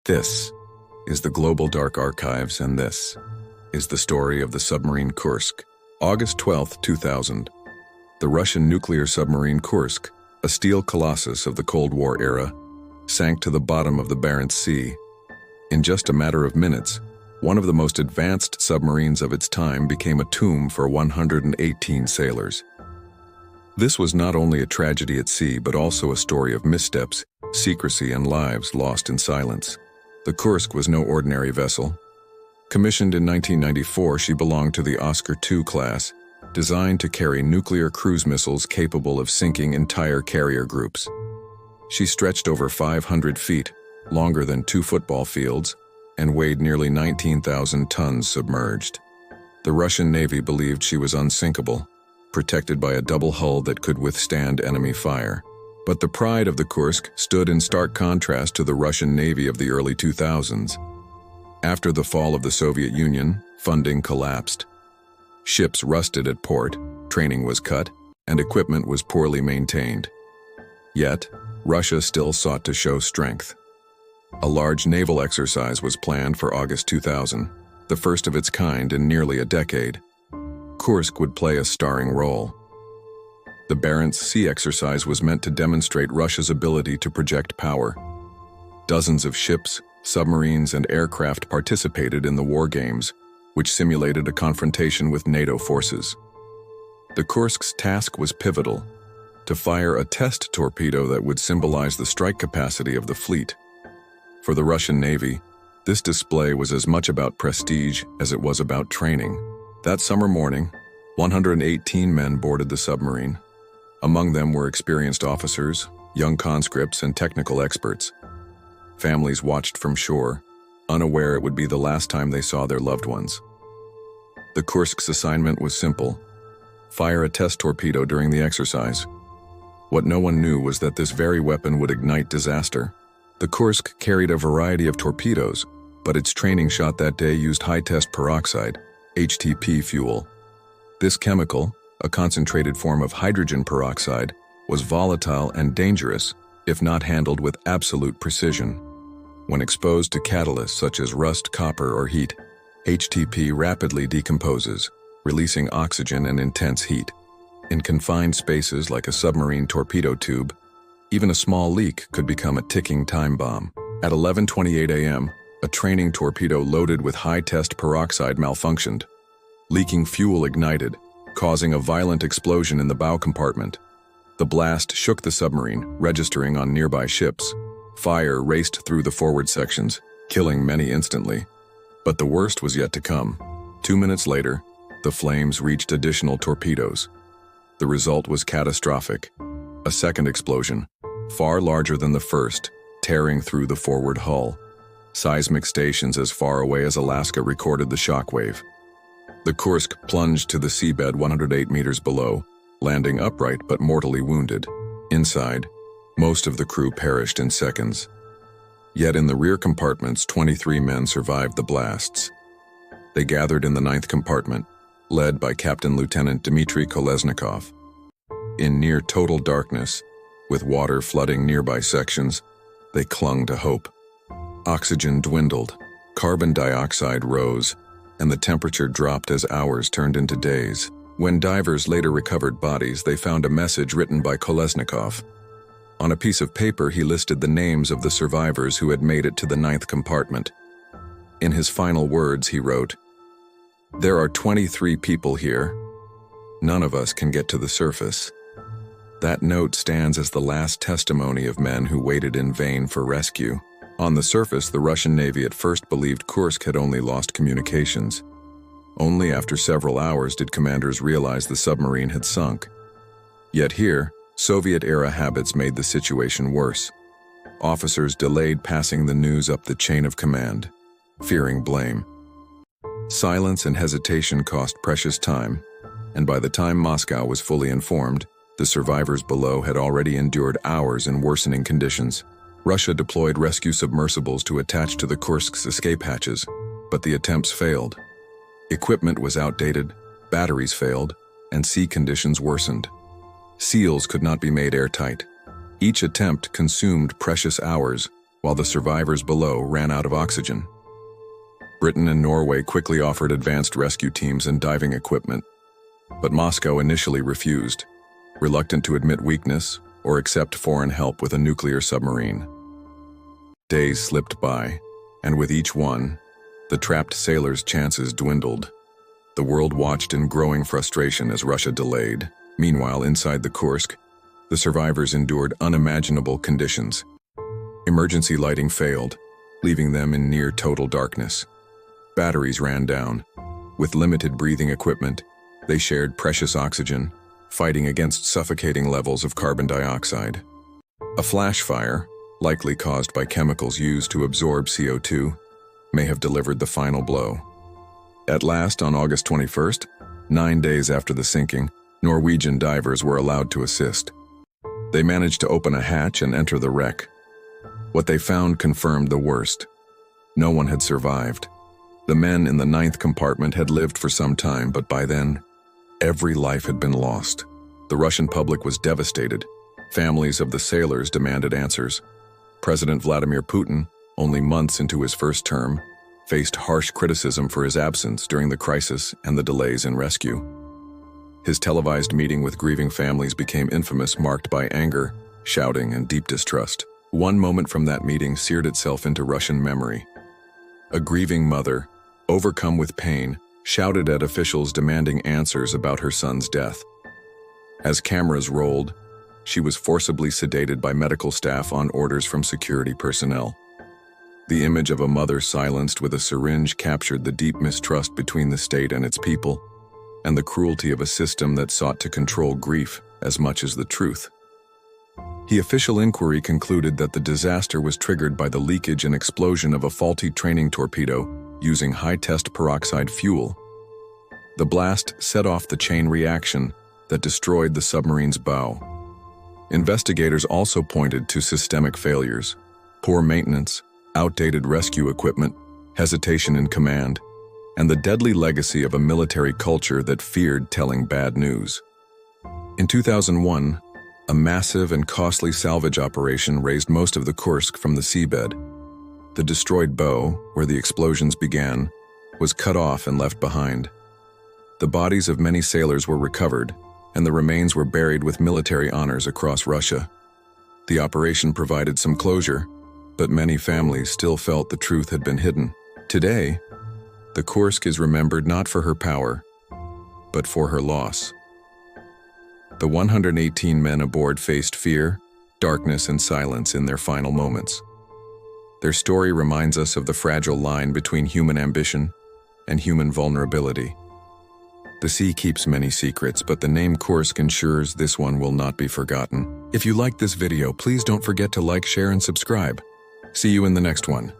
This is the Global Dark Archives, and this is the story of the submarine Kursk. August 12, 2000. The Russian nuclear submarine Kursk, a steel colossus of the Cold War era, sank to the bottom of the Barents Sea. In just a matter of minutes, one of the most advanced submarines of its time became a tomb for 118 sailors. This was not only a tragedy at sea, but also a story of missteps, secrecy, and lives lost in silence. The Kursk was no ordinary vessel. Commissioned in 1994, she belonged to the Oscar II class, designed to carry nuclear cruise missiles capable of sinking entire carrier groups. She stretched over 500 feet, longer than 2 football fields, and weighed nearly 19,000 tons submerged. The Russian Navy believed she was unsinkable, protected by a double hull that could withstand enemy fire. But the pride of the Kursk stood in stark contrast to the Russian Navy of the early 2000s. After the fall of the Soviet Union, funding collapsed. Ships rusted at port, training was cut, and equipment was poorly maintained. Yet, Russia still sought to show strength. A large naval exercise was planned for August 2000, the first of its kind in nearly a decade. Kursk would play a starring role. The Barents Sea exercise was meant to demonstrate Russia's ability to project power. Dozens of ships, submarines, and aircraft participated in the war games, which simulated a confrontation with NATO forces. The Kursk's task was pivotal: to fire a test torpedo that would symbolize the strike capacity of the fleet. For the Russian Navy, this display was as much about prestige as it was about training. That summer morning, 118 men boarded the submarine. Among them were experienced officers, young conscripts, and technical experts. Families watched from shore, unaware it would be the last time they saw their loved ones. The Kursk's assignment was simple: fire a test torpedo during the exercise. What no one knew was that this very weapon would ignite disaster. The Kursk carried a variety of torpedoes, but its training shot that day used high-test peroxide, HTP fuel. This chemical, a concentrated form of hydrogen peroxide, was volatile and dangerous if not handled with absolute precision. When exposed to catalysts such as rust, copper, or heat, HTP rapidly decomposes, releasing oxygen and intense heat. In confined spaces like a submarine torpedo tube, even a small leak could become a ticking time bomb. At 11:28 a.m., a training torpedo loaded with high-test peroxide malfunctioned. Leaking fuel ignited, causing a violent explosion in the bow compartment. The blast shook the submarine, registering on nearby ships. Fire raced through the forward sections, killing many instantly. But the worst was yet to come. 2 minutes later, the flames reached additional torpedoes. The result was catastrophic. A second explosion, far larger than the first, tearing through the forward hull. Seismic stations as far away as Alaska recorded the shockwave. The Kursk plunged to the seabed 108 meters below, landing upright but mortally wounded. Inside, most of the crew perished in seconds. Yet in the rear compartments, 23 men survived the blasts. They gathered in the 9th compartment, led by Captain Lieutenant Dmitry Kolesnikov. In near total darkness, with water flooding nearby sections, they clung to hope. Oxygen dwindled, carbon dioxide rose, and the temperature dropped as hours turned into days. When divers later recovered bodies, they found a message written by Kolesnikov. On a piece of paper, he listed the names of the survivors who had made it to the 9th compartment. In his final words, he wrote, "There are 23 people here. None of us can get to the surface." That note stands as the last testimony of men who waited in vain for rescue. On the surface, the Russian Navy at first believed Kursk had only lost communications. Only after several hours did commanders realize the submarine had sunk. Yet here, Soviet-era habits made the situation worse. Officers delayed passing the news up the chain of command, fearing blame. Silence and hesitation cost precious time, and by the time Moscow was fully informed, the survivors below had already endured hours in worsening conditions. Russia deployed rescue submersibles to attach to the Kursk's escape hatches, but the attempts failed. Equipment was outdated, batteries failed, and sea conditions worsened. Seals could not be made airtight. Each attempt consumed precious hours, while the survivors below ran out of oxygen. Britain and Norway quickly offered advanced rescue teams and diving equipment, but Moscow initially refused, reluctant to admit weakness or accept foreign help with a nuclear submarine. Days slipped by, and with each one, the trapped sailors' chances dwindled. The world watched in growing frustration as Russia delayed. Meanwhile, inside the Kursk, the survivors endured unimaginable conditions. Emergency lighting failed, leaving them in near total darkness. Batteries ran down. With limited breathing equipment, they shared precious oxygen, fighting against suffocating levels of carbon dioxide. A flash fire, likely caused by chemicals used to absorb CO2, may have delivered the final blow. At last, on August 21st, 9 days after the sinking, Norwegian divers were allowed to assist. They managed to open a hatch and enter the wreck. What they found confirmed the worst. No one had survived. The men in the 9th compartment had lived for some time, but by then, every life had been lost. The Russian public was devastated. Families of the sailors demanded answers. President Vladimir Putin, only months into his first term, faced harsh criticism for his absence during the crisis and the delays in rescue. His televised meeting with grieving families became infamous, marked by anger, shouting, and deep distrust. One moment from that meeting seared itself into Russian memory. A grieving mother, overcome with pain, shouted at officials demanding answers about her son's death. As cameras rolled, she was forcibly sedated by medical staff on orders from security personnel. The image of a mother silenced with a syringe captured the deep mistrust between the state and its people, and the cruelty of a system that sought to control grief as much as the truth. The official inquiry concluded that the disaster was triggered by the leakage and explosion of a faulty training torpedo using high-test peroxide fuel. The blast set off the chain reaction that destroyed the submarine's bow. Investigators also pointed to systemic failures, poor maintenance, outdated rescue equipment, hesitation in command, and the deadly legacy of a military culture that feared telling bad news. In 2001, a massive and costly salvage operation raised most of the Kursk from the seabed. The destroyed bow, where the explosions began, was cut off and left behind. The bodies of many sailors were recovered, and the remains were buried with military honors across Russia. The operation provided some closure, but many families still felt the truth had been hidden. Today, the Kursk is remembered not for her power, but for her loss. The 118 men aboard faced fear, darkness, and silence in their final moments. Their story reminds us of the fragile line between human ambition and human vulnerability. The sea keeps many secrets, but the name Kursk ensures this one will not be forgotten. If you liked this video, please don't forget to like, share, and subscribe. See you in the next one.